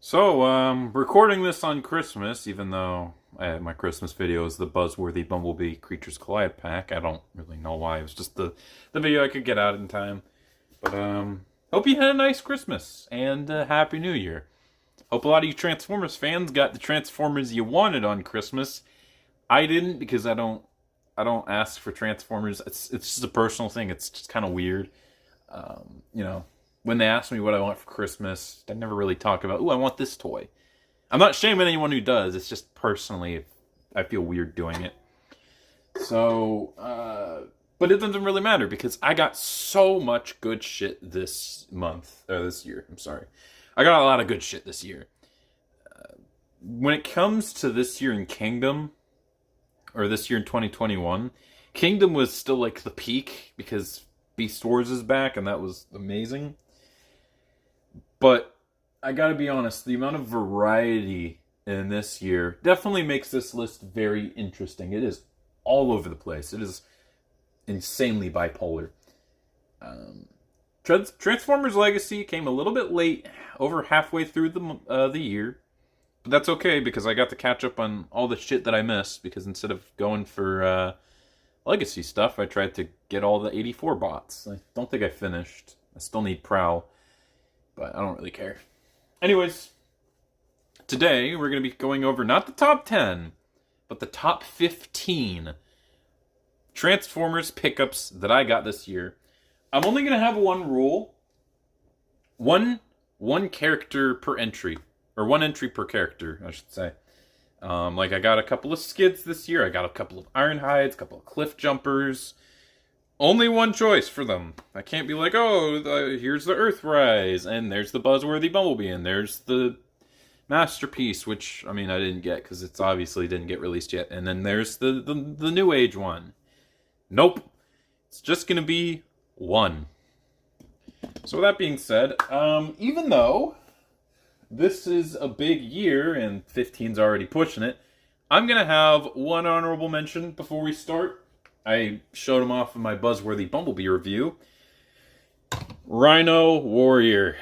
Recording this on Christmas, even though my Christmas video is the Buzzworthy Bumblebee Creatures Collide pack. I don't really know why. It was just the video I could get out in time. But hope you had a nice Christmas and Happy New Year. Hope a lot of you Transformers fans got the Transformers you wanted on Christmas. I didn't because I don't ask for Transformers. It's just a personal thing. It's just kind of weird. You know, when they ask me what I want for Christmas, I never really talk about, ooh, I want this toy. I'm not shaming anyone who does. It's just personally, I feel weird doing it. But it doesn't really matter because I got so much good shit this year. I'm sorry. I got a lot of good shit this year. When it comes to this year in Kingdom, or this year in 2021, Kingdom was still like the peak because Beast Wars is back and that was amazing. But I gotta be honest, the amount of variety in this year definitely makes this list very interesting. It is all over the place. It is insanely bipolar. Transformers Legacy came a little bit late, over halfway through the year. But that's okay because I got to catch up on all the shit that I missed because instead of going for Legacy stuff, I tried to get all the 84 bots. I don't think I finished. I still need Prowl, but I don't really care. Anyways, today we're going to be going over not the top 10, but the top 15 Transformers pickups that I got this year. I'm only going to have one rule. One character per entry. Or one entry per character, I should say. I got a couple of Skids this year. I got a couple of Ironhides, a couple of Cliff Jumpers. Only one choice for them. I can't be like, here's the Earthrise, and there's the Buzzworthy Bumblebee, and there's the Masterpiece, which, I didn't get, because it's obviously didn't get released yet. And then there's the New Age one. Nope. It's just going to be one. So with that being said, even though this is a big year, and 15's already pushing it, I'm going to have one honorable mention before we start. I showed him off in my Buzzworthy Bumblebee review. Rhino Warrior.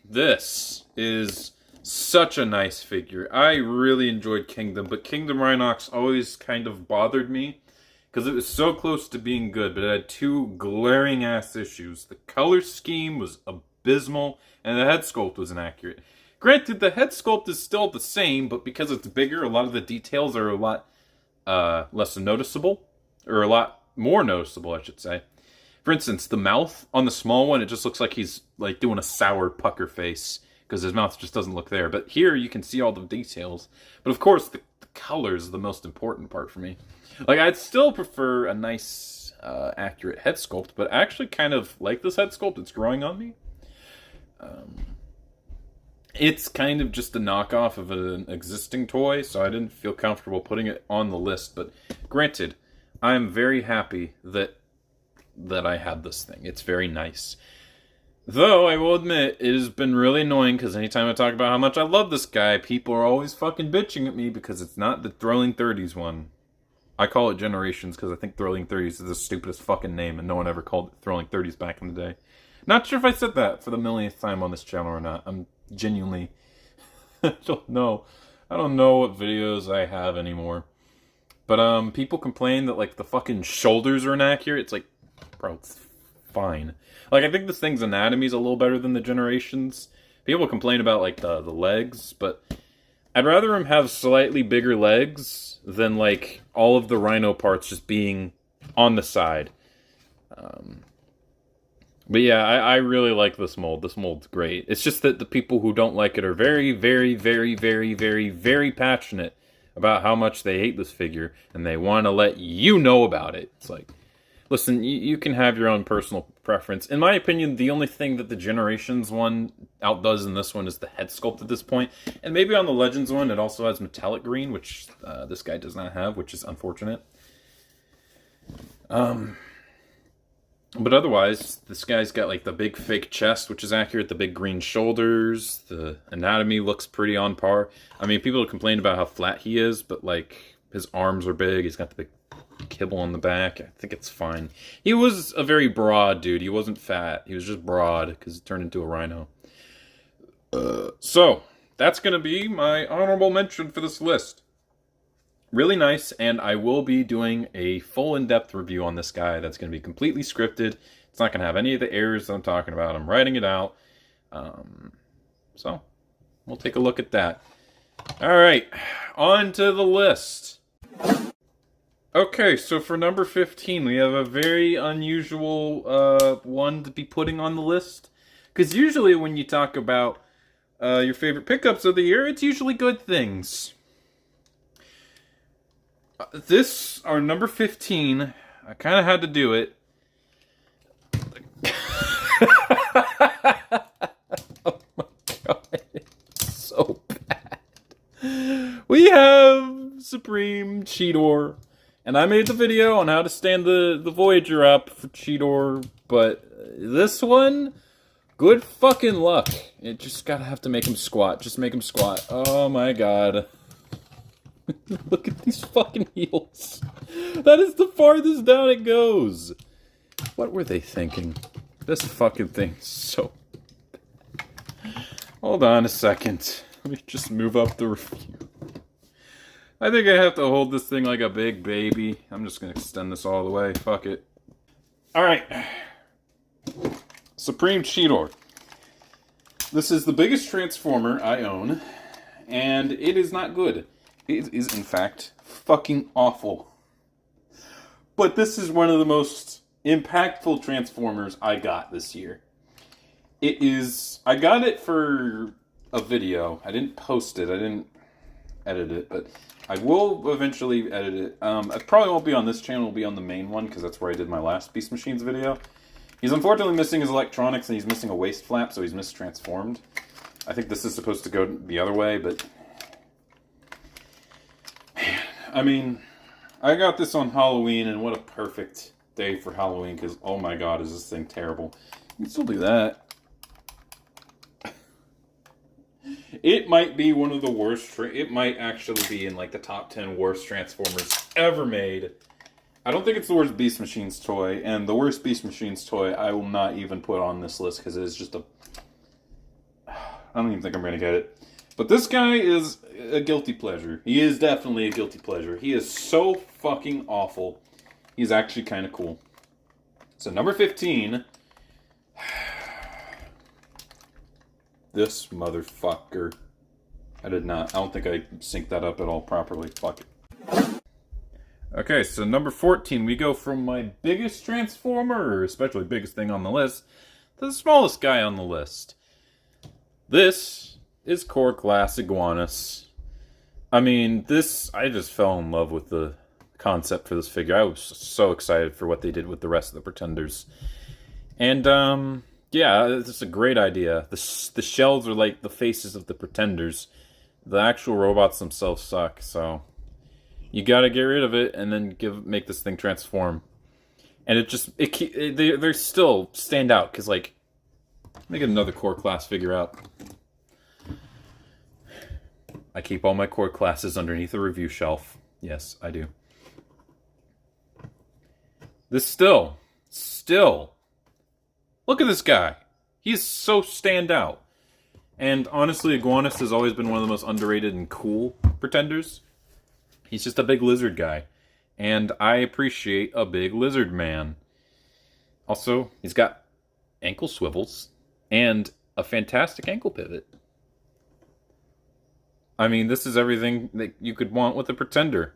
This is such a nice figure. I really enjoyed Kingdom, but Kingdom Rhinox always kind of bothered me because it was so close to being good, but it had two glaring ass issues. The color scheme was abysmal, and the head sculpt was inaccurate. Granted, the head sculpt is still the same, but because it's bigger, a lot of the details are a lot less noticeable, or a lot more noticeable, I should say. For instance, the mouth on the small one, it just looks like he's like doing a sour pucker face because his mouth just doesn't look there. But here you can see all the details. But of course, the color is the most important part for me. Like, I'd still prefer a nice, accurate head sculpt, but I actually kind of like this head sculpt. It's growing on me. It's kind of just a knockoff of an existing toy, so I didn't feel comfortable putting it on the list. But granted, I am very happy that I had this thing. It's very nice. Though, I will admit, it has been really annoying, because anytime I talk about how much I love this guy, people are always fucking bitching at me, because it's not the Thrilling 30s one. I call it Generations, because I think Thrilling 30s is the stupidest fucking name, and no one ever called it Thrilling 30s back in the day. Not sure if I said that for the millionth time on this channel or not. I'm genuinely... I don't know. I don't know what videos I have anymore. But, people complain that, like, the fucking shoulders are inaccurate. It's like, bro, it's fine. Like, I think this thing's anatomy's a little better than the Generations. People complain about, like, the legs, but I'd rather him have slightly bigger legs than, like, all of the Rhino parts just being on the side. But yeah, I really like this mold. This mold's great. It's just that the people who don't like it are very, very, very, very, very, very passionate about how much they hate this figure, and they want to let you know about it. It's like, listen, you can have your own personal preference. In my opinion, the only thing that the Generations one outdoes in this one is the head sculpt at this point. And maybe on the Legends one, it also has metallic green, which this guy does not have, which is unfortunate. But otherwise, this guy's got, like, the big fake chest, which is accurate, the big green shoulders, the anatomy looks pretty on par. I mean, people complain about how flat he is, but, like, his arms are big, he's got the big kibble on the back. I think it's fine. He was a very broad dude. He wasn't fat. He was just broad because he turned into a rhino. So So, that's going to be my honorable mention for this list. Really nice, and I will be doing a full in-depth review on this guy that's going to be completely scripted. It's not going to have any of the errors that I'm talking about. I'm writing it out. So, we'll take a look at that. Alright, on to the list. Okay, so for number 15, we have a very unusual one to be putting on the list. Because usually when you talk about your favorite pickups of the year, it's usually good things. This, our number 15, I kind of had to do it. Oh my god, it's so bad. We have Supreme Cheetor. And I made the video on how to stand the Voyager up for Cheetor, but this one, good fucking luck. It just gotta have to make him squat. Just make him squat. Oh my god. Look at these fucking heels. That is the farthest down it goes. What were they thinking? This fucking thing's so... Hold on a second. Let me just move up the review. I think I have to hold this thing like a big baby. I'm just going to extend this all the way. Fuck it. Alright. Supreme Cheetor. This is the biggest Transformer I own, and it is not good. It is, in fact, fucking awful. But this is one of the most impactful Transformers I got this year. It is... I got it for a video. I didn't post it. I didn't edit it, but I will eventually edit it. It probably won't be on this channel. It'll be on the main one, because that's where I did my last Beast Machines video. He's unfortunately missing his electronics, and he's missing a waist flap, so he's mistransformed. I think this is supposed to go the other way, but... I mean, I got this on Halloween, and what a perfect day for Halloween, because, oh my god, is this thing terrible. You can still do that. It might be one of the worst, it might actually be in, like, the top 10 worst Transformers ever made. I don't think it's the worst Beast Machines toy, and the worst Beast Machines toy I will not even put on this list, because it is just a... I don't even think I'm going to get it. But this guy is a guilty pleasure. He is definitely a guilty pleasure. He is so fucking awful. He's actually kind of cool. So number 15. This motherfucker. I don't think I synced that up at all properly. Fuck it. Okay, so number 14. We go from my biggest Transformer, or especially biggest thing on the list, to the smallest guy on the list. This is Core Class Iguanus. I mean, I just fell in love with the concept for this figure. I was so excited for what they did with the rest of the Pretenders. And, yeah, it's a great idea. The shells are like the faces of the Pretenders. The actual robots themselves suck, so... You gotta get rid of it, and then make this thing transform. And they still stand out, because, like... Let me get another Core Class figure out. I keep all my core classes underneath the review shelf. Yes, I do. This still. Look at this guy. He's so stand out. And honestly, Iguanus has always been one of the most underrated and cool Pretenders. He's just a big lizard guy. And I appreciate a big lizard man. Also, he's got ankle swivels and a fantastic ankle pivot. I mean, this is everything that you could want with a Pretender.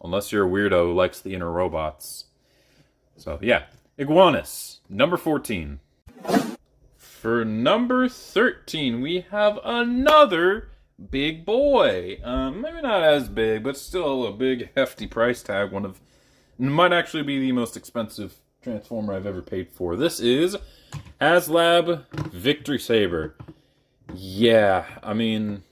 Unless you're a weirdo who likes the inner robots. So, yeah. Iguanus, number 14. For number 13, we have another big boy. Maybe not as big, but still a big, hefty price tag. Might actually be the most expensive Transformer I've ever paid for. This is HasLab Victory Saber. Yeah, I mean...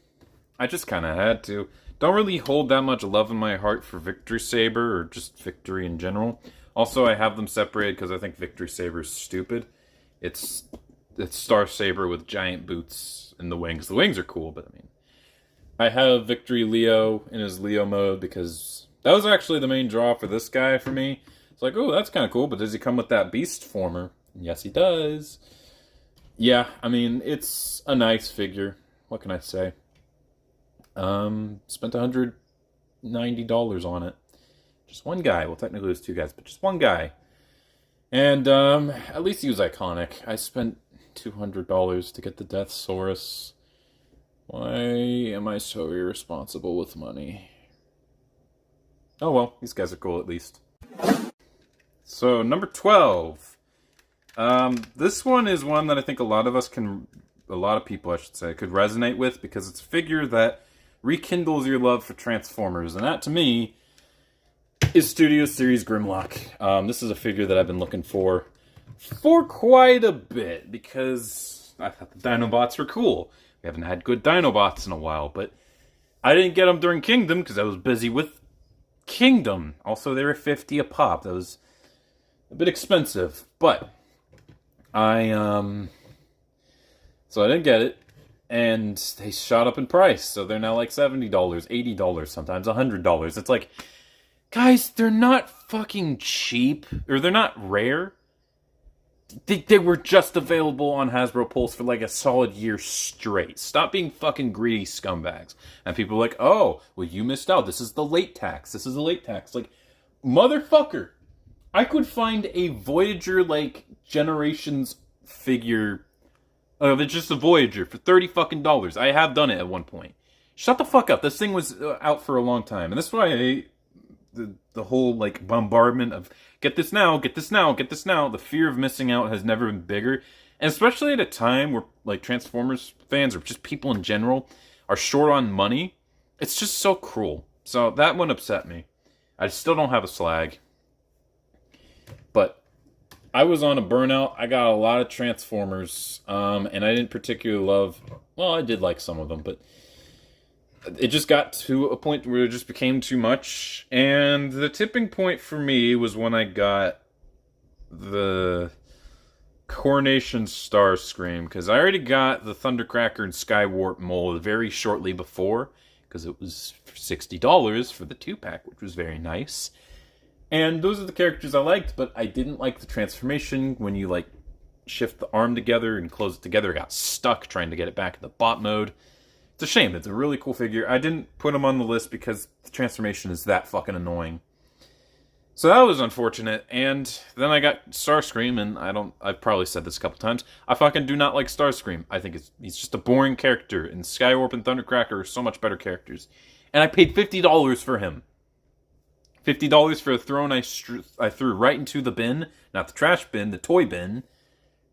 I just kind of had to. Don't really hold that much love in my heart for Victory Saber, or just Victory in general. Also, I have them separated because I think Victory Saber is stupid. It's Star Saber with giant boots and the wings. The wings are cool, but I mean... I have Victory Leo in his Leo mode because that was actually the main draw for this guy for me. It's like, oh, that's kind of cool, but does he come with that Beast Former? Yes, he does. Yeah, I mean, it's a nice figure. what can I say? Spent $190 on it. Just one guy. Well, technically it was two guys, but just one guy. And at least he was iconic. I spent $200 to get the Deathsaurus. Why am I so irresponsible with money? Oh well, these guys are cool at least. So, number 12. This one is one that I think a lot of people I should say, could resonate with, because it's a figure that rekindles your love for Transformers. And that, to me, is Studio Series Grimlock. This is a figure that I've been looking for quite a bit, because I thought the Dinobots were cool. We haven't had good Dinobots in a while, but I didn't get them during Kingdom because I was busy with Kingdom. Also, they were $50 a pop. That was a bit expensive, but so I didn't get it, and they shot up in price. So they're now like $70, $80, sometimes $100. It's like, guys, they're not fucking cheap, or they're not rare. They were just available on Hasbro Pulse for like a solid year straight. Stop being fucking greedy scumbags. And people are like, oh, well, you missed out. This is the late tax. This is a late tax. Like, motherfucker. I could find a Voyager, like, Generations figure of it's just a Voyager for $30 fucking dollars. I have done it at one point. Shut the fuck up. This thing was out for a long time. And that's why I hate the whole, like, bombardment of get this now, get this now, get this now. The fear of missing out has never been bigger. And especially at a time where, like, Transformers fans, or just people in general, are short on money. It's just so cruel. So that one upset me. I still don't have a slag. But I was on a burnout. I got a lot of Transformers. And I didn't particularly love... Well, I did like some of them, but... It just got to a point where it just became too much. And the tipping point for me was when I got the Coronation Starscream. Because I already got the Thundercracker and Skywarp mold very shortly before. Because it was $60 for the 2-pack, which was very nice. And those are the characters I liked, but I didn't like the transformation. When you, like, shift the arm together and close it together, I got stuck trying to get it back in the bot mode. It's a shame. It's a really cool figure. I didn't put him on the list because the transformation is that fucking annoying. So that was unfortunate. And then I got Starscream, and I've probably said this a couple times. I fucking do not like Starscream. I think he's just a boring character, and Skywarp and Thundercracker are so much better characters. And I paid $50 for him. $50 for a throne I threw right into the bin. Not the trash bin, the toy bin.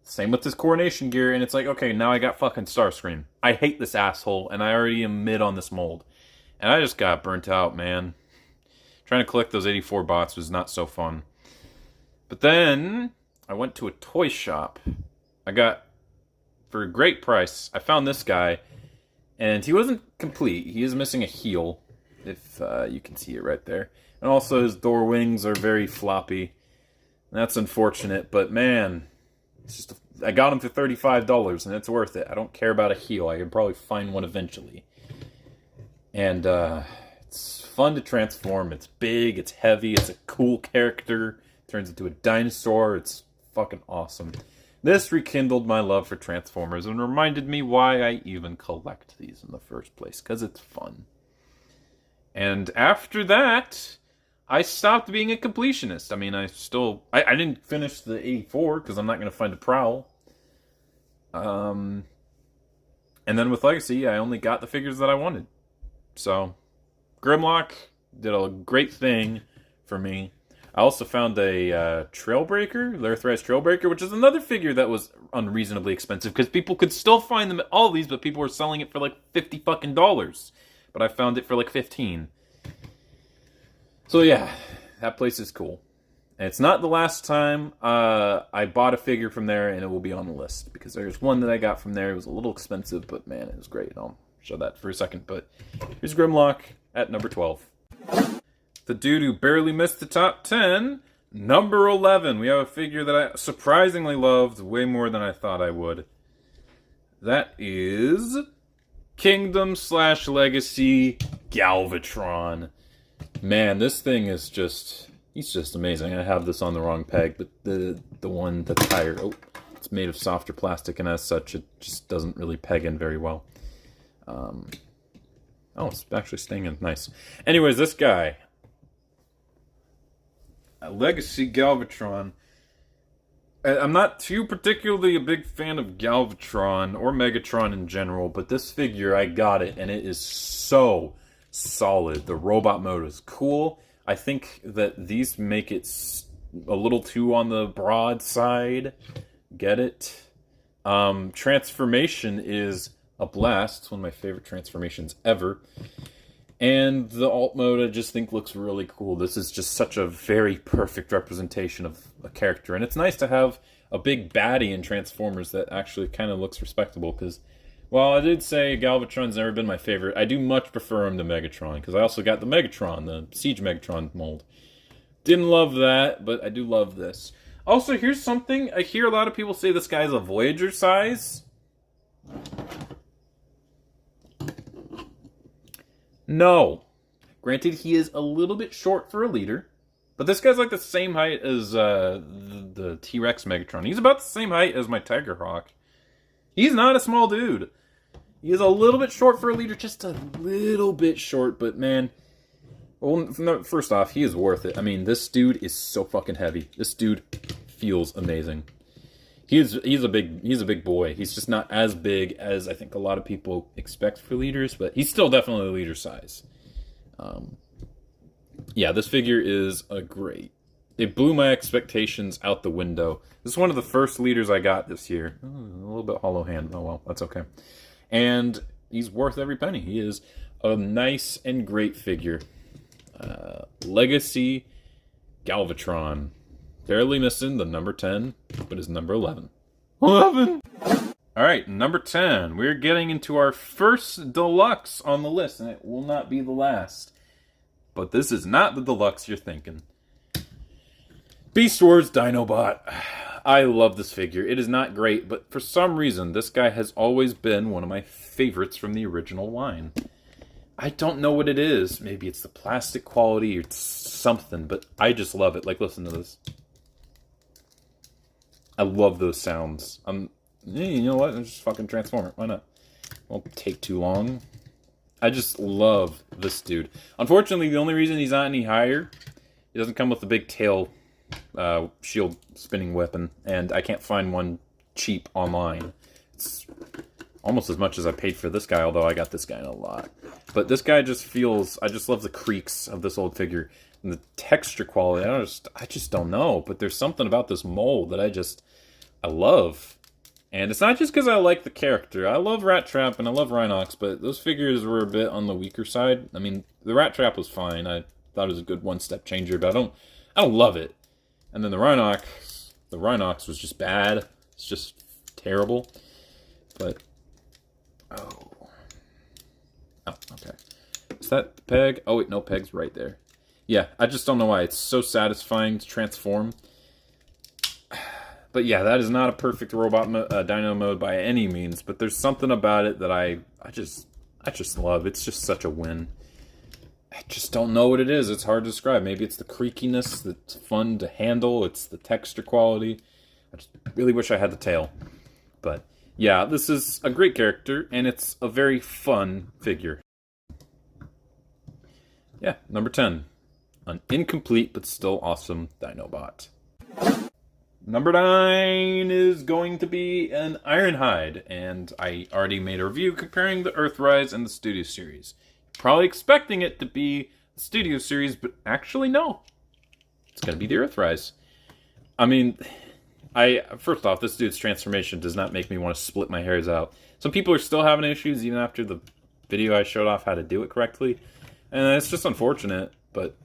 Same with this Coronation gear, and it's like, okay, now I got fucking Starscream. I hate this asshole, and I already am mid on this mold. And I just got burnt out, man. Trying to collect those 84 bots was not so fun. But then, I went to a toy shop. I got, for a great price, I found this guy, and he wasn't complete. He is missing a heel, if you can see it right there. And also, his door wings are very floppy. And that's unfortunate, but man... I got him for $35, and it's worth it. I don't care about a heel. I can probably find one eventually. And it's fun to transform. It's big, it's heavy, it's a cool character. Turns into a dinosaur. It's fucking awesome. This rekindled my love for Transformers and reminded me why I even collect these in the first place. Because it's fun. And after that... I stopped being a completionist. I mean, I didn't finish the 84 because I'm not going to find a Prowl. And then with Legacy, I only got the figures that I wanted. So, Grimlock did a great thing for me. I also found a Trailbreaker, Larthrize Trailbreaker, which is another figure that was unreasonably expensive because people could still find them at all these, but people were selling it for like $50 fucking dollars. But I found it for like 15. So yeah, that place is cool. And it's not the last time I bought a figure from there, and it will be on the list. Because there's one that I got from there. It was a little expensive, but man, it was great. I'll show that for a second. But here's Grimlock at number 12. The dude who barely missed the top 10, number 11. We have a figure that I surprisingly loved way more than I thought I would. That is Kingdom/Legacy Galvatron. Man, this thing is just... He's just amazing. I have this on the wrong peg, but the one that's higher... Oh, it's made of softer plastic, and as such, it just doesn't really peg in very well. Oh, it's actually staying in. Nice. Anyways, this guy, Legacy Galvatron. I'm not too particularly a big fan of Galvatron or Megatron in general, but this figure, I got it, and it is so solid. The robot mode is cool. I think that these make it a little too on the broad side. Get it? Transformation is a blast. It's one of my favorite transformations ever. And the alt mode I just think looks really cool. This is just such a very perfect representation of a character. And it's nice to have a big baddie in Transformers that actually kind of looks respectable. Because, while I did say Galvatron's never been my favorite, I do much prefer him to Megatron. Because I also got the Megatron, the Siege Megatron mold. Didn't love that, but I do love this. Also, here's something. I hear a lot of people say this guy's a Voyager size. No. Granted, he is a little bit short for a leader, but this guy's like the same height as the T-Rex Megatron. He's about the same height as my Tigerhawk. He's not a small dude. He is a little bit short for a leader, just a little bit short, but man, well, no, first off, he is worth it. I mean, this dude is so fucking heavy. This dude feels amazing. He's a big boy. He's just not as big as I think a lot of people expect for leaders, but he's still definitely a leader size. Yeah, this figure is a great. It blew my expectations out the window. This is one of the first leaders I got this year. A little bit hollow hand. Oh well, that's okay. And he's worth every penny. He is a nice and great figure. Legacy Galvatron. Barely missing the number 10, but is number 11. 11! Alright, number 10. We're getting into our first deluxe on the list, and it will not be the last. But this is not the deluxe you're thinking. Beast Wars Dinobot. I love this figure. It is not great, but for some reason, this guy has always been one of my favorites from the original line. I don't know what it is. Maybe it's the plastic quality or something, but I just love it. Like, listen to this. I love those sounds. You know what? Just fucking transform it. Why not? Won't take too long. I just love this dude. Unfortunately, the only reason he's not any higher, he doesn't come with the big tail shield spinning weapon, and I can't find one cheap online. It's almost as much as I paid for this guy, although I got this guy in a lot. But this guy just feels... I just love the creaks of this old figure. And the texture quality, I just don't know. But there's something about this mold that I love. And it's not just because I like the character. I love Rat Trap and I love Rhinox, but those figures were a bit on the weaker side. I mean, the Rat Trap was fine. I thought it was a good one-step changer, but I don't love it. And then the Rhinox was just bad. It's just terrible. But oh, okay. Is that Peg? Oh wait, no, Peg's right there. Yeah, I just don't know why. It's so satisfying to transform. But yeah, that is not a perfect robot dino mode by any means, but there's something about it that I just love. It's just such a win. I just don't know what it is. It's hard to describe. Maybe it's the creakiness that's fun to handle. It's the texture quality. I just really wish I had the tail. But yeah, this is a great character, and it's a very fun figure. Yeah, number 10. An incomplete but still awesome Dinobot. Number 9 is going to be an Ironhide, and I already made a review comparing the Earthrise and the Studio Series. Probably expecting it to be the Studio Series, but actually no. It's going to be the Earthrise. I mean, first off, this dude's transformation does not make me want to split my hairs out. Some people are still having issues even after the video I showed off how to do it correctly. And it's just unfortunate, but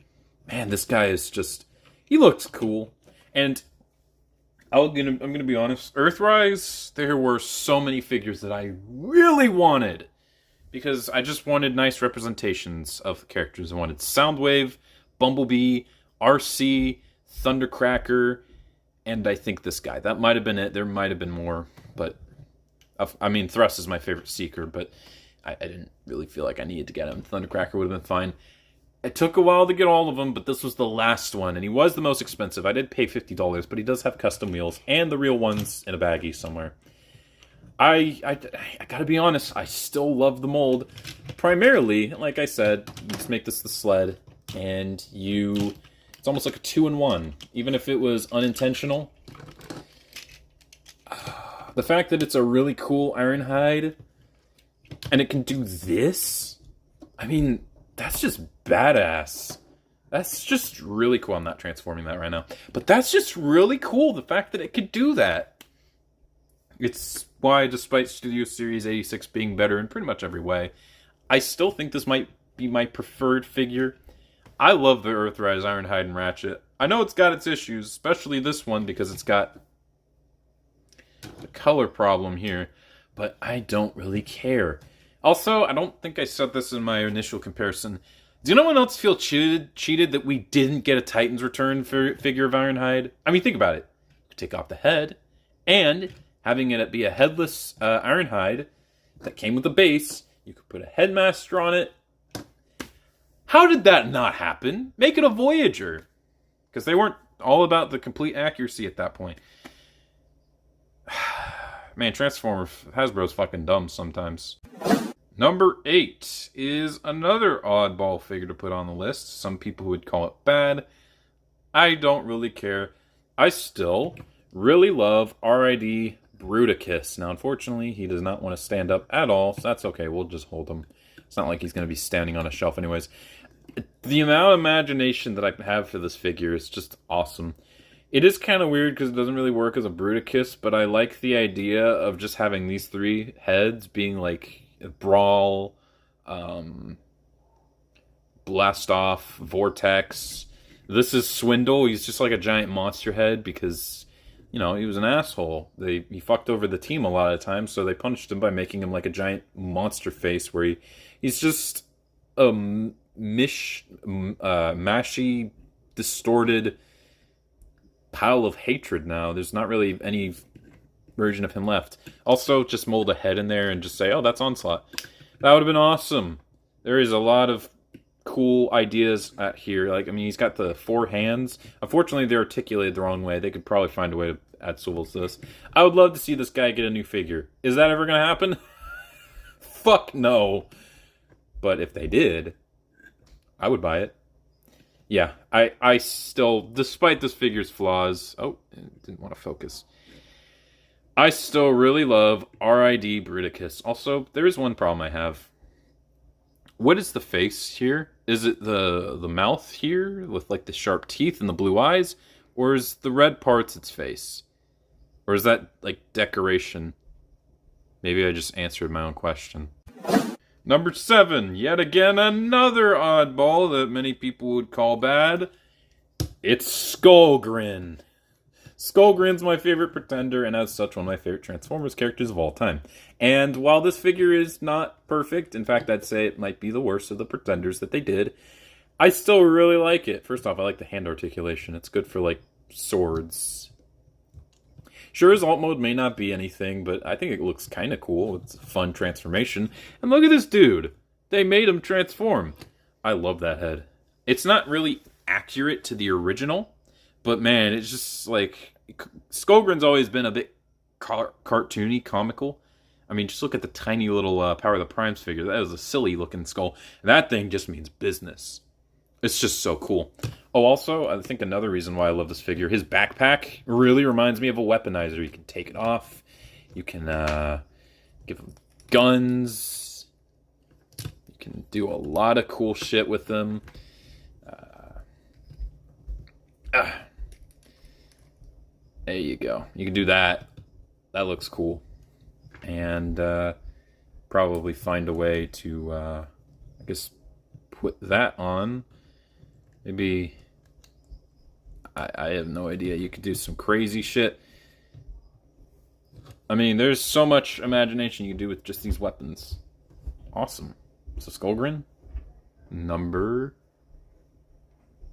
man, this guy is just... He looks cool. And I'm gonna be honest, Earthrise, there were so many figures that I really wanted. Because I just wanted nice representations of the characters. I wanted Soundwave, Bumblebee, RC, Thundercracker, and I think this guy. That might have been it. There might have been more, but... I mean, Thrust is my favorite Seeker, but I didn't really feel like I needed to get him. Thundercracker would have been fine. It took a while to get all of them, but this was the last one, and he was the most expensive. I did pay $50, but he does have custom wheels, and the real ones in a baggie somewhere. I gotta be honest, I still love the mold. Primarily, like I said, you just make this the sled, and it's almost like a 2-in-1, even if it was unintentional. The fact that it's a really cool Ironhide, and it can do this, I mean, that's just badass. That's just really cool. I'm not transforming that right now. But that's just really cool, the fact that it could do that. It's why, despite Studio Series 86 being better in pretty much every way, I still think this might be my preferred figure. I love the Earthrise Ironhide and Ratchet. I know it's got its issues, especially this one, because it's got the color problem here, but I don't really care. Also, I don't think I said this in my initial comparison. Do anyone else feel cheated that we didn't get a Titans Return figure of Ironhide? I mean, think about it. You could take off the head, and having it be a headless Ironhide that came with a base, you could put a headmaster on it. How did that not happen? Make it a Voyager. Because they weren't all about the complete accuracy at that point. Man, Hasbro's fucking dumb sometimes. Number 8 is another oddball figure to put on the list. Some people would call it bad. I don't really care. I still really love R.I.D. Bruticus. Now, unfortunately, he does not want to stand up at all, so that's okay. We'll just hold him. It's not like he's going to be standing on a shelf anyways. The amount of imagination that I have for this figure is just awesome. It is kind of weird because it doesn't really work as a Bruticus, but I like the idea of just having these 3 heads being like Brawl, Blast Off, Vortex. This is Swindle. He's just like a giant monster head because, you know, he was an asshole. He fucked over the team a lot of times, so they punished him by making him like a giant monster face where he's just a mashy, distorted pile of hatred now. There's not really any version of him left. Also, just mold a head in there and just say, oh, that's Onslaught. That would have been awesome. There is a lot of cool ideas at here. Like, I mean, he's got the 4 hands. Unfortunately, they're articulated the wrong way. They could probably find a way to add swivels to this. I would love to see this guy get a new figure. Is that ever going to happen? Fuck no. But if they did, I would buy it. Yeah, I still, despite this figure's flaws... Oh, didn't want to focus. I still really love R.I.D. Bruticus. Also, there is one problem I have. What is the face here? Is it the mouth here with like the sharp teeth and the blue eyes? Or is the red parts its face? Or is that like decoration? Maybe I just answered my own question. Number 7, yet again another oddball that many people would call bad. It's Skullgrin. Skullgrin's my favorite Pretender, and as such, one of my favorite Transformers characters of all time. And while this figure is not perfect, in fact, I'd say it might be the worst of the Pretenders that they did, I still really like it. First off, I like the hand articulation. It's good for, like, swords. Sure, his alt mode may not be anything, but I think it looks kind of cool. It's a fun transformation. And look at this dude. They made him transform. I love that head. It's not really accurate to the original, but man, it's just like... Skullgrin's always been a bit cartoony, comical. I mean, just look at the tiny little Power of the Primes figure. That was a silly looking skull. And that thing just means business. It's just so cool. Oh, also, I think another reason why I love this figure, his backpack really reminds me of a weaponizer. You can take it off. You can give him guns. You can do a lot of cool shit with them. There you go. You can do that. That looks cool. And probably find a way to, I guess, put that on. Maybe, I have no idea. You could do some crazy shit. I mean, there's so much imagination you can do with just these weapons. Awesome. So Skullgrin, number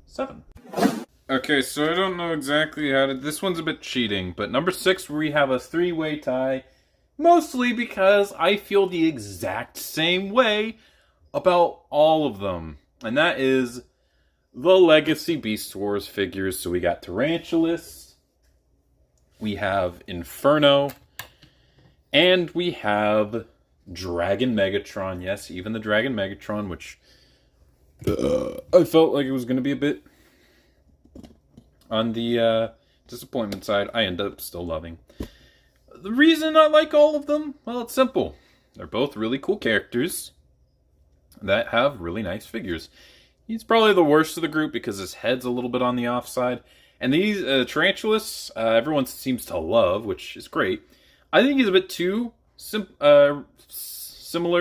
7. Okay, so I don't know exactly how to... This one's a bit cheating, but number 6, we have a 3-way tie. Mostly because I feel the exact same way about all of them. And that is the Legacy Beast Wars figures. So we got Tarantulas. We have Inferno. And we have Dragon Megatron. Yes, even the Dragon Megatron, which I felt like it was going to be a bit on the disappointment side. I end up still loving. The reason I like all of them, well, it's simple. They're both really cool characters that have really nice figures. He's probably the worst of the group because his head's a little bit on the offside. And these Tarantulas, everyone seems to love, which is great. I think he's a bit too similar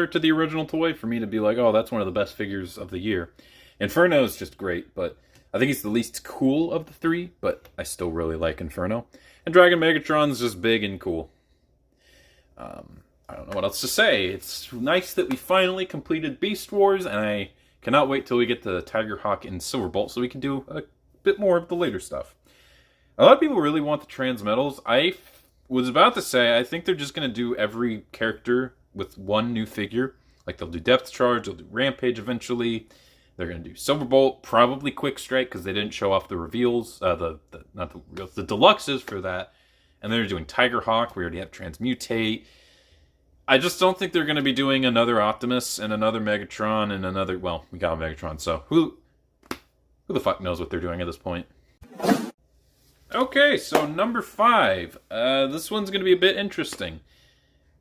to the original toy for me to be like, oh, that's one of the best figures of the year. Inferno is just great, but I think he's the least cool of the three, but I still really like Inferno. And Dragon Megatron's just big and cool. I don't know what else to say. It's nice that we finally completed Beast Wars, and I cannot wait till we get to Tigerhawk and Silverbolt so we can do a bit more of the later stuff. A lot of people really want the Transmetals. I was about to say, I think they're just going to do every character with one new figure. Like, they'll do Depth Charge, they'll do Rampage eventually. They're going to do Silverbolt, probably Quick Strike, because they didn't show off the reveals, not the reveals, the deluxes for that. And they're doing Tigerhawk, we already have Transmutate. I just don't think they're going to be doing another Optimus and another Megatron and another, well, we got a Megatron, so who the fuck knows what they're doing at this point? Okay, so number 5. This one's going to be a bit interesting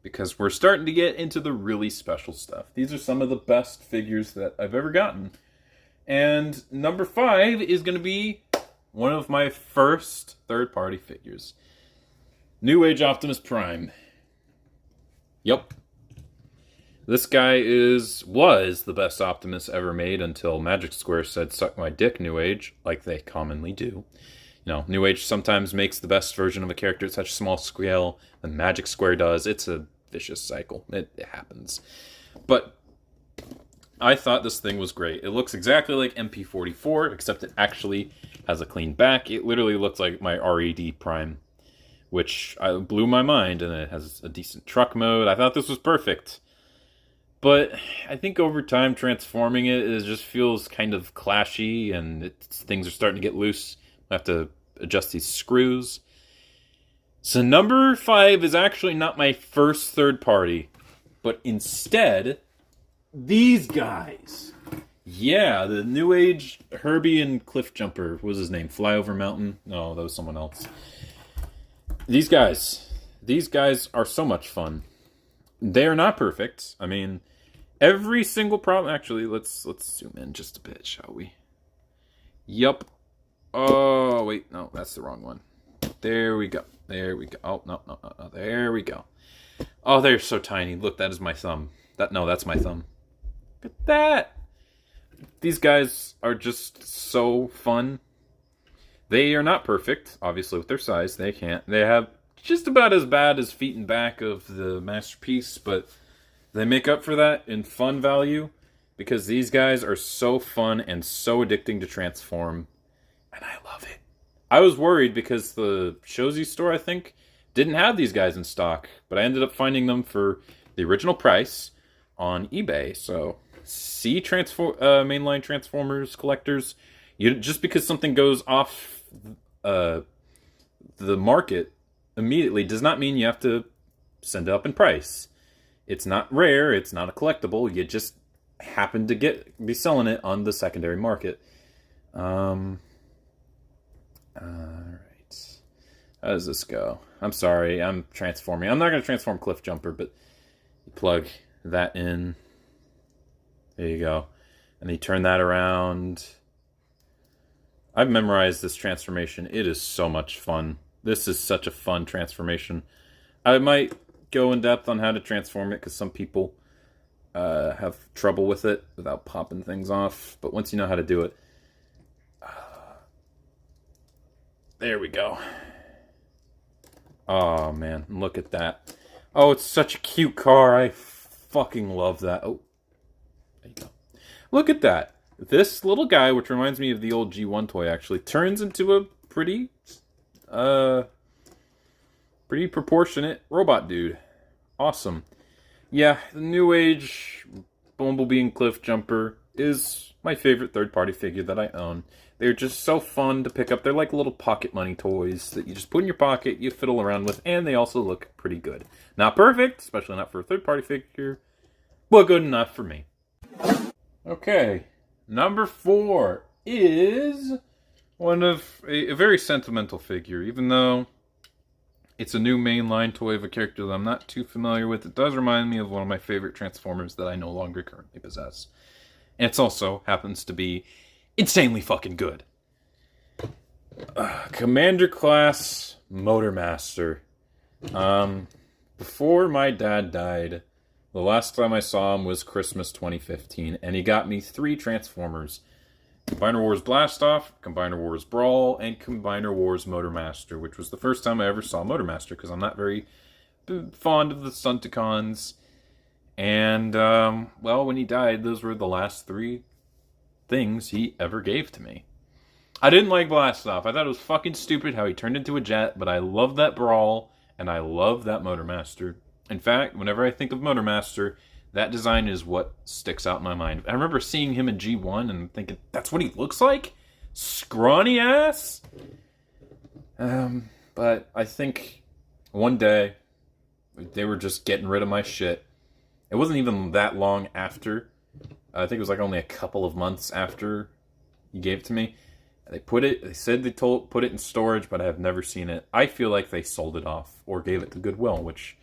because we're starting to get into the really special stuff. These are some of the best figures that I've ever gotten. And number 5 is going to be one of my first third-party figures. New Age Optimus Prime. Yep. This guy was the best Optimus ever made until Magic Square said, suck my dick, New Age, like they commonly do. You know, New Age sometimes makes the best version of a character at such a small scale than Magic Square does. It's a vicious cycle. It happens. But I thought this thing was great. It looks exactly like MP44, except it actually has a clean back. It literally looks like my RED Prime, which blew my mind, and it has a decent truck mode. I thought this was perfect. But I think over time, transforming it just feels kind of clashy, and things are starting to get loose. I have to adjust these screws. So number 5 is actually not my first third party, but instead, these guys. Yeah, the New Age Herbie and Cliff Jumper. What was his name? Flyover Mountain? No, that was someone else. These guys are so much fun. They are not perfect. I mean, every single problem. Actually, let's zoom in just a bit, shall we? Yup. Oh wait, no, that's the wrong one. There we go. There we go. Oh no. There we go. Oh, they're so tiny. Look, that is my thumb. That's my thumb. Look at that. These guys are just so fun. They are not perfect, obviously, with their size. They have just about as bad as feet and back of the Masterpiece, but they make up for that in fun value because these guys are so fun and so addicting to transform, and I love it. I was worried because the Shozy store, I think, didn't have these guys in stock, but I ended up finding them for the original price on eBay. So, see, mainline Transformers collectors, just because something goes off the market immediately does not mean you have to send it up in price. It's not rare, it's not a collectible, you just happen to be selling it on the secondary market. Alright. How does this go? I'm sorry, I'm transforming. I'm not going to transform Cliff Jumper, but you plug that in. There you go. And you turn that around. I've memorized this transformation. It is so much fun. This is such a fun transformation. I might go in depth on how to transform it because some people have trouble with it without popping things off. But once you know how to do it, there we go. Oh man, look at that. Oh, it's such a cute car. I fucking love that. Oh, there you go. Look at that. This little guy, which reminds me of the old G1 toy, actually turns into a pretty proportionate robot dude. Awesome. Yeah, the New Age Bumblebee and Cliff Jumper is my favorite third-party figure that I own. They're just so fun to pick up. They're like little pocket money toys that you just put in your pocket, you fiddle around with, and they also look pretty good. Not perfect, especially not for a third-party figure, but good enough for me. Okay, number 4 is one of a very sentimental figure. Even though it's a new mainline toy of a character that I'm not too familiar with, it does remind me of one of my favorite Transformers that I no longer currently possess. And it also happens to be insanely fucking good. Commander Class Motormaster. Before my dad died, the last time I saw him was Christmas 2015, and he got me 3 Transformers. Combiner Wars Blastoff, Combiner Wars Brawl, and Combiner Wars Motormaster, which was the first time I ever saw Motormaster, because I'm not very fond of the Stunticons. And, well, when he died, those were the last 3 things he ever gave to me. I didn't like Blastoff. I thought it was fucking stupid how he turned into a jet, but I love that Brawl, and I love that Motormaster. In fact, whenever I think of Motormaster, that design is what sticks out in my mind. I remember seeing him in G1 and thinking, that's what he looks like? Scrawny ass? But I think one day they were just getting rid of my shit. It wasn't even that long after. I think it was like only a couple of months after he gave it to me. They said they put it in storage, but I have never seen it. I feel like they sold it off or gave it to Goodwill, which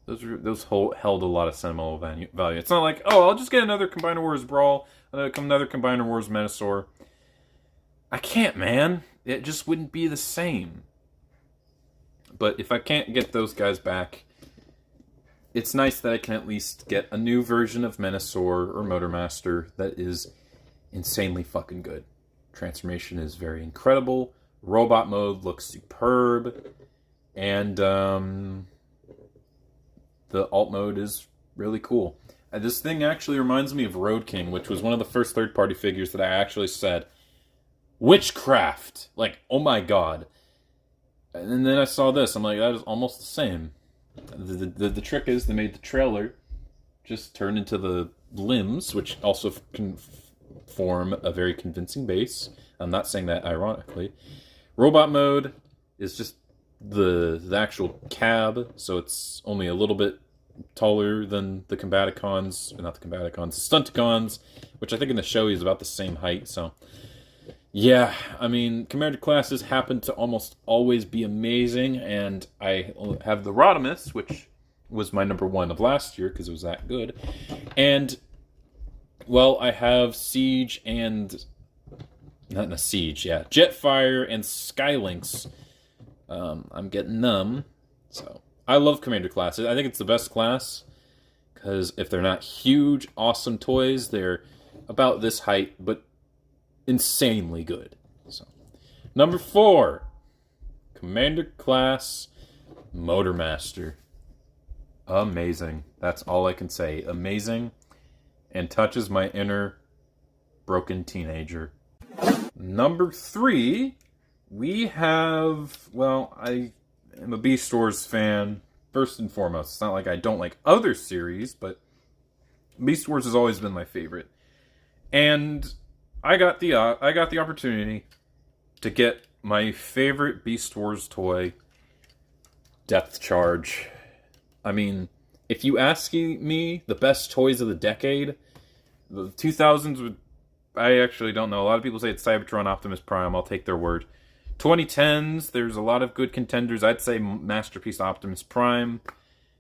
those held a lot of sentimental value. It's not like, oh, I'll just get another Combiner Wars Brawl, another Combiner Wars Menasor. I can't, man. It just wouldn't be the same. But if I can't get those guys back, it's nice that I can at least get a new version of Menasor or Motormaster that is insanely fucking good. Transformation is very incredible. Robot mode looks superb. And the alt mode is really cool. This thing actually reminds me of Road King, which was one of the first third-party figures that I actually said, witchcraft! Like, oh my god. And then I saw this, I'm like, that is almost the same. The trick is they made the trailer just turn into the limbs, which also can form a very convincing base. I'm not saying that ironically. Robot mode is just the actual cab, so it's only a little bit taller than the Combaticons, not the Combaticons, the Stunticons, which I think in the show he's about the same height, so yeah, I mean, Commander classes happen to almost always be amazing, and I have the Rodimus, which was my number 1 of last year, because it was that good, and, well, I have Siege and, not in a Siege, yeah, Jetfire and Skylynx. I'm getting them, so I love Commander classes. I think it's the best class, because if they're not huge, awesome toys, they're about this height, but insanely good. So, number 4, Commander Class Motormaster. Amazing. That's all I can say. Amazing, and touches my inner broken teenager. Number 3, we have, well, I am a Beast Wars fan, first and foremost. It's not like I don't like other series, but Beast Wars has always been my favorite. And I got the opportunity to get my favorite Beast Wars toy, Depth Charge. I mean, if you ask me the best toys of the decade, the 2000s would, I actually don't know. A lot of people say it's Cybertron, Optimus Prime. I'll take their word. 2010s, there's a lot of good contenders. I'd say Masterpiece Optimus Prime,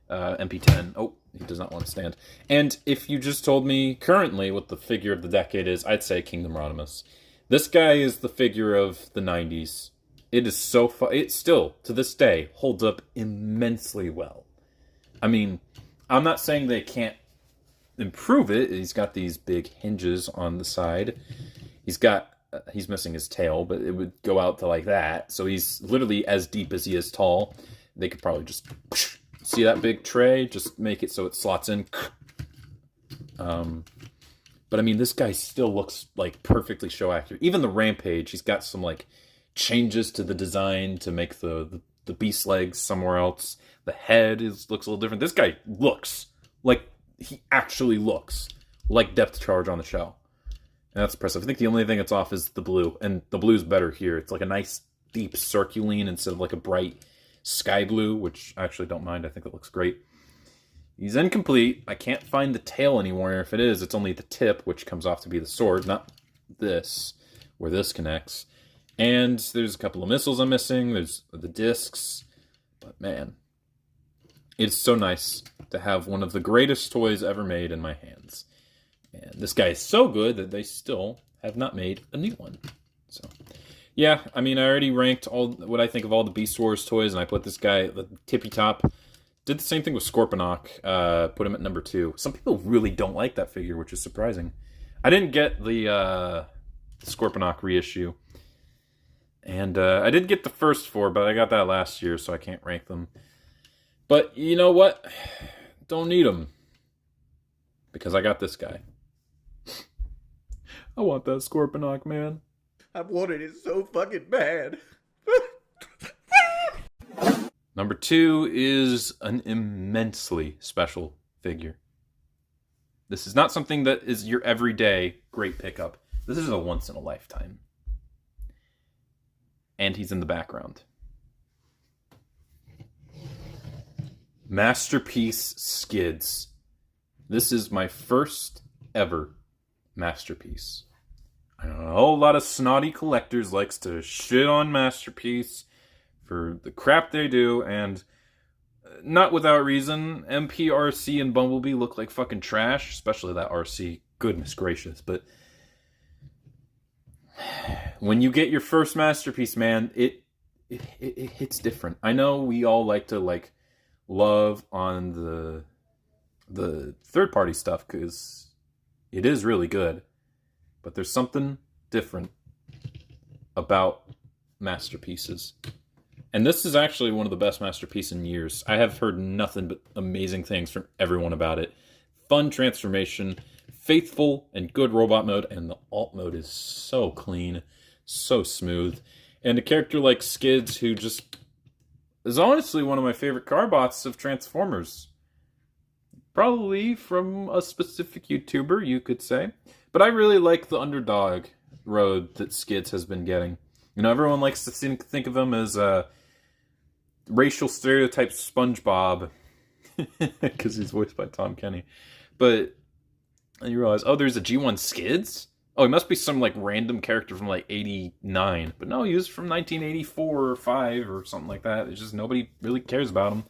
MP10. Oh, he does not want to stand. And if you just told me currently what the figure of the decade is, I'd say Kingdom Rodimus. This guy is the figure of the 90s. It is so fun. It still, to this day, holds up immensely well. I mean, I'm not saying they can't improve it. He's got these big hinges on the side. He's missing his tail, but it would go out to like that. So he's literally as deep as he is tall. They could probably just see that big tray, just make it so it slots in. But I mean, this guy still looks like perfectly show accurate. Even the Rampage, he's got some like changes to the design to make the beast legs somewhere else. The head looks a little different. This guy looks like he actually looks like Depth Charge on the show. And that's impressive. I think the only thing that's off is the blue, and the blue's better here. It's like a nice deep circuline instead of like a bright sky blue, which I actually don't mind. I think it looks great. He's incomplete. I can't find the tail anywhere. If it is, it's only the tip, which comes off to be the sword, not this, where this connects. And there's a couple of missiles I'm missing. There's the discs. But man, it's so nice to have one of the greatest toys ever made in my hands. And this guy is so good that they still have not made a new one. So, yeah, I mean, I already ranked all what I think of all the Beast Wars toys, and I put this guy at the tippy top. Did the same thing with Scorponok, put him at number 2. Some people really don't like that figure, which is surprising. I didn't get the Scorponok reissue. And I did get the first 4, but I got that last year, so I can't rank them. But you know what? Don't need them. Because I got this guy. I want that Scorponok, man. I've wanted it so fucking bad. Number 2 is an immensely special figure. This is not something that is your everyday great pickup. This is a once in a lifetime. And he's in the background. Masterpiece Skids. This is my first ever Masterpiece. I know a whole lot of snotty collectors likes to shit on Masterpiece for the crap they do, and not without reason. MPRC and Bumblebee look like fucking trash, especially that RC. Goodness gracious, but when you get your first Masterpiece, man, it hits different. I know we all like to love on the third party stuff because it is really good, but there's something different about Masterpieces. And this is actually one of the best Masterpiece in years. I have heard nothing but amazing things from everyone about it. Fun transformation, faithful and good robot mode, and the alt mode is so clean, so smooth. And a character like Skids, who just is honestly one of my favorite carbots of Transformers. Probably from a specific YouTuber, you could say. But I really like the underdog road that Skids has been getting. You know, everyone likes to think of him as a racial stereotype SpongeBob because he's voiced by Tom Kenny. But you realize, oh, there's a G1 Skids? Oh, he must be some random character from 89. But no, he was from 1984 or 5 or something like that. It's just nobody really cares about him.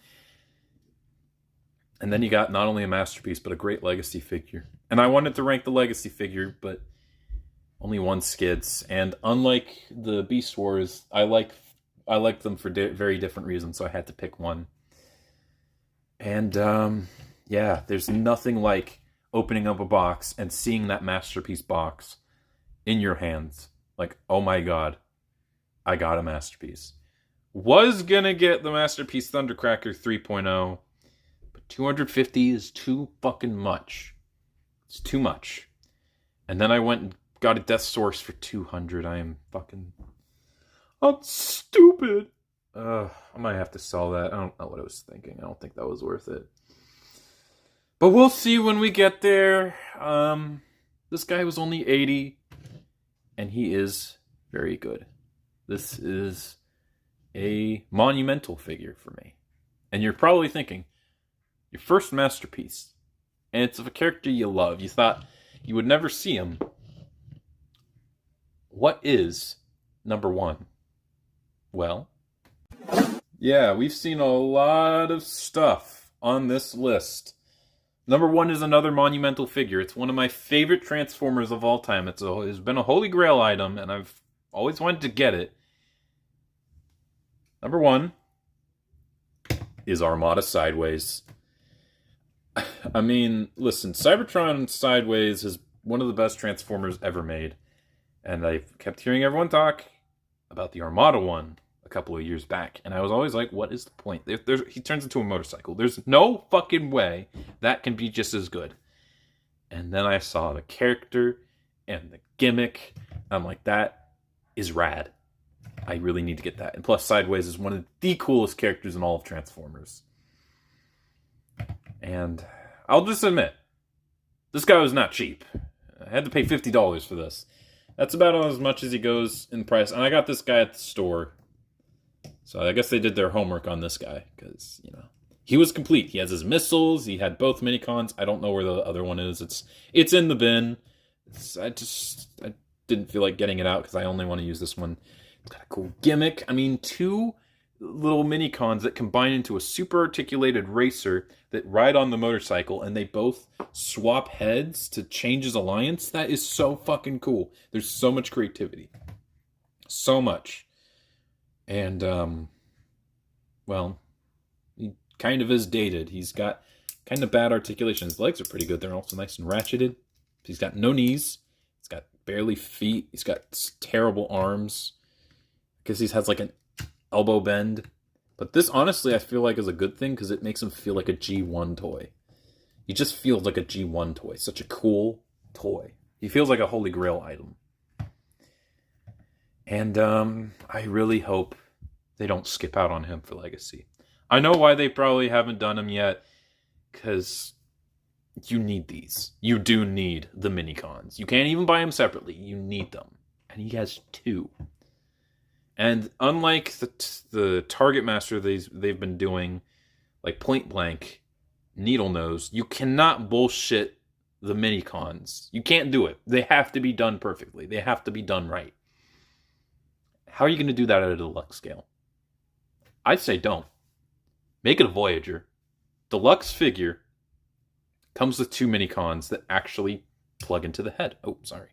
And then you got not only a Masterpiece, but a great Legacy figure. And I wanted to rank the Legacy figure, but only one Skids. And unlike the Beast Wars, I like them for very different reasons, so I had to pick one. And, yeah, there's nothing like opening up a box and seeing that Masterpiece box in your hands. Oh my god, I got a Masterpiece. Was gonna get the Masterpiece Thundercracker 3.0, but 250 is too fucking much. It's too much. And then I went and got a Death Source for 200. I'm stupid. I might have to sell that. I don't know what I was thinking. I don't think that was worth it. But we'll see when we get there. This guy was only 80, and he is very good. This is a monumental figure for me. And you're probably thinking, your first Masterpiece, and it's of a character you love. You thought you would never see him. What is number 1? Well, yeah, we've seen a lot of stuff on this list. Number 1 is another monumental figure. It's one of my favorite Transformers of all time. It's been a holy grail item, and I've always wanted to get it. Number 1 is Armada Sideways. I mean, listen, Cybertron Sideways is one of the best Transformers ever made. And I kept hearing everyone talk about the Armada one a couple of years back. And I was always like, what is the point? He turns into a motorcycle. There's no fucking way that can be just as good. And then I saw the character and the gimmick. I'm like, that is rad. I really need to get that. And plus, Sideways is one of the coolest characters in all of Transformers. And I'll just admit, this guy was not cheap. had to pay $50 for this. That's about as much as he goes in price. And I got this guy at the store. So I guess they did their homework on this guy. Because, you know, he was complete. He has his missiles. He had both minicons. I don't know where the other one is. It's in the bin. I didn't feel like getting it out because I only want to use this one. It's got a cool gimmick. I mean, 2 little minicons that combine into a super articulated racer that ride on the motorcycle, and they both swap heads to change his alliance. That is so fucking cool. There's so much creativity. So much. And, well, he kind of is dated. He's got kind of bad articulation. His legs are pretty good. They're also nice and ratcheted. He's got no knees. He's got barely feet. He's got terrible arms. Because he has like an elbow bend. But this, honestly, I feel like is a good thing because it makes him feel like a G1 toy. He just feels like a G1 toy. Such a cool toy. He feels like a Holy Grail item. And I really hope they don't skip out on him for Legacy. I know why they probably haven't done him yet. Because you need these. You do need the minicons. You can't even buy them separately. You need them. And he has 2. And unlike the Target Master they've been doing, like Point Blank, Needle Nose, you cannot bullshit the minicons. You can't do it. They have to be done perfectly. They have to be done right. How are you going to do that at a deluxe scale? I say don't. Make it a Voyager. Deluxe figure comes with 2 minicons that actually plug into the head. Oh, sorry.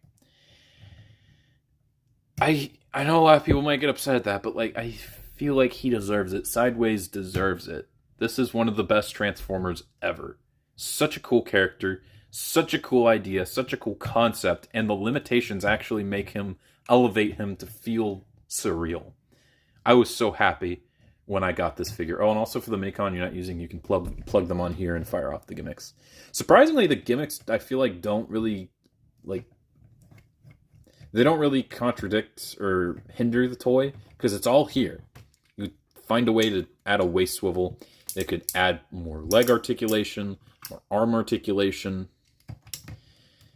I know a lot of people might get upset at that, but like I feel like he deserves it. Sideways deserves it. This is one of the best Transformers ever. Such a cool character, such a cool idea, such a cool concept, and the limitations actually make him elevate him to feel surreal. I was so happy when I got this figure. Oh, and also for the minicon you're not using, you can plug them on here and fire off the gimmicks. Surprisingly, the gimmicks I feel like don't really they don't really contradict or hinder the toy because it's all here. You find a way to add a waist swivel. It could add more leg articulation, more arm articulation.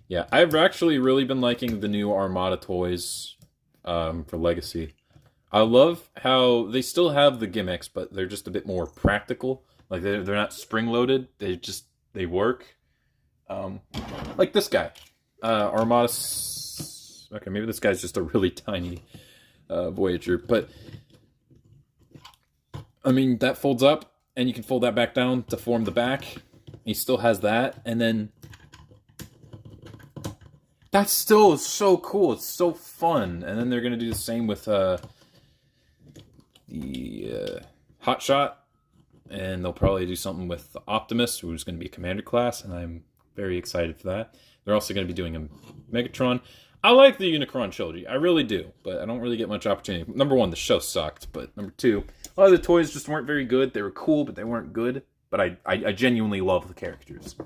Yeah, I've actually really been liking the new Armada toys for Legacy. I love how they still have the gimmicks, but they're just a bit more practical. Like they're not spring-loaded. They work. Like this guy, Armada. Okay, maybe this guy's just a really tiny Voyager, but I mean that folds up, and you can fold that back down to form the back. He still has that, and then that still is so cool. It's so fun, and then they're gonna do the same with the Hot Shot, and they'll probably do something with the Optimus, who's going to be a Commander class, and I'm very excited for that. They're also going to be doing a Megatron. I like the Unicron trilogy. I really do, but I don't really get much opportunity. Number 1, the show sucked, but number 2, a lot of the toys just weren't very good. They were cool, but they weren't good. But I genuinely love the characters.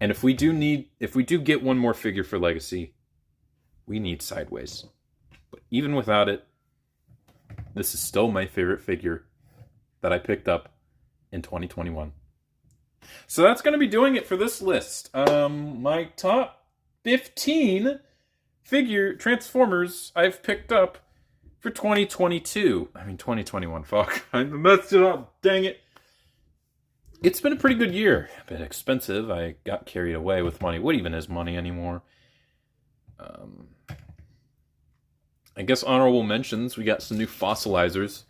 And if we do get one more figure for Legacy, we need Sideways. But even without it, this is still my favorite figure that I picked up in 2021. So that's going to be doing it for this list. My top 15 figure Transformers I've picked up for 2022. I mean, 2021. Fuck. I messed it up. Dang it. It's been a pretty good year. A bit expensive. I got carried away with money. What even is money anymore? I guess honorable mentions. We got some new fossilizers.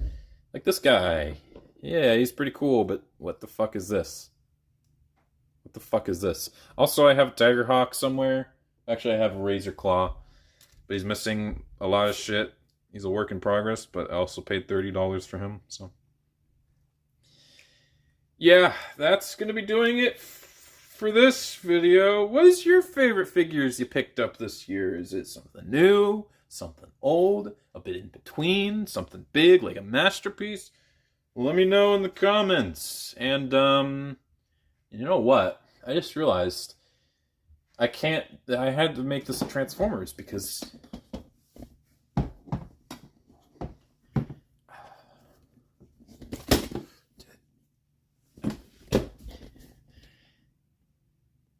Like this guy. Yeah, he's pretty cool, but what the fuck is this? What the fuck is this? Also, I have Tigerhawk somewhere. Actually, I have Razor Claw. But he's missing a lot of shit. He's a work in progress, but I also paid $30 for him, so. Yeah, that's going to be doing it for this video. What is your favorite figures you picked up this year? Is it something new, something old, a bit in between, something big like a masterpiece? Let me know in the comments. And, you know what? I just realized I had to make this a Transformers because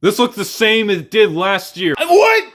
This looks the same as it did last year. What?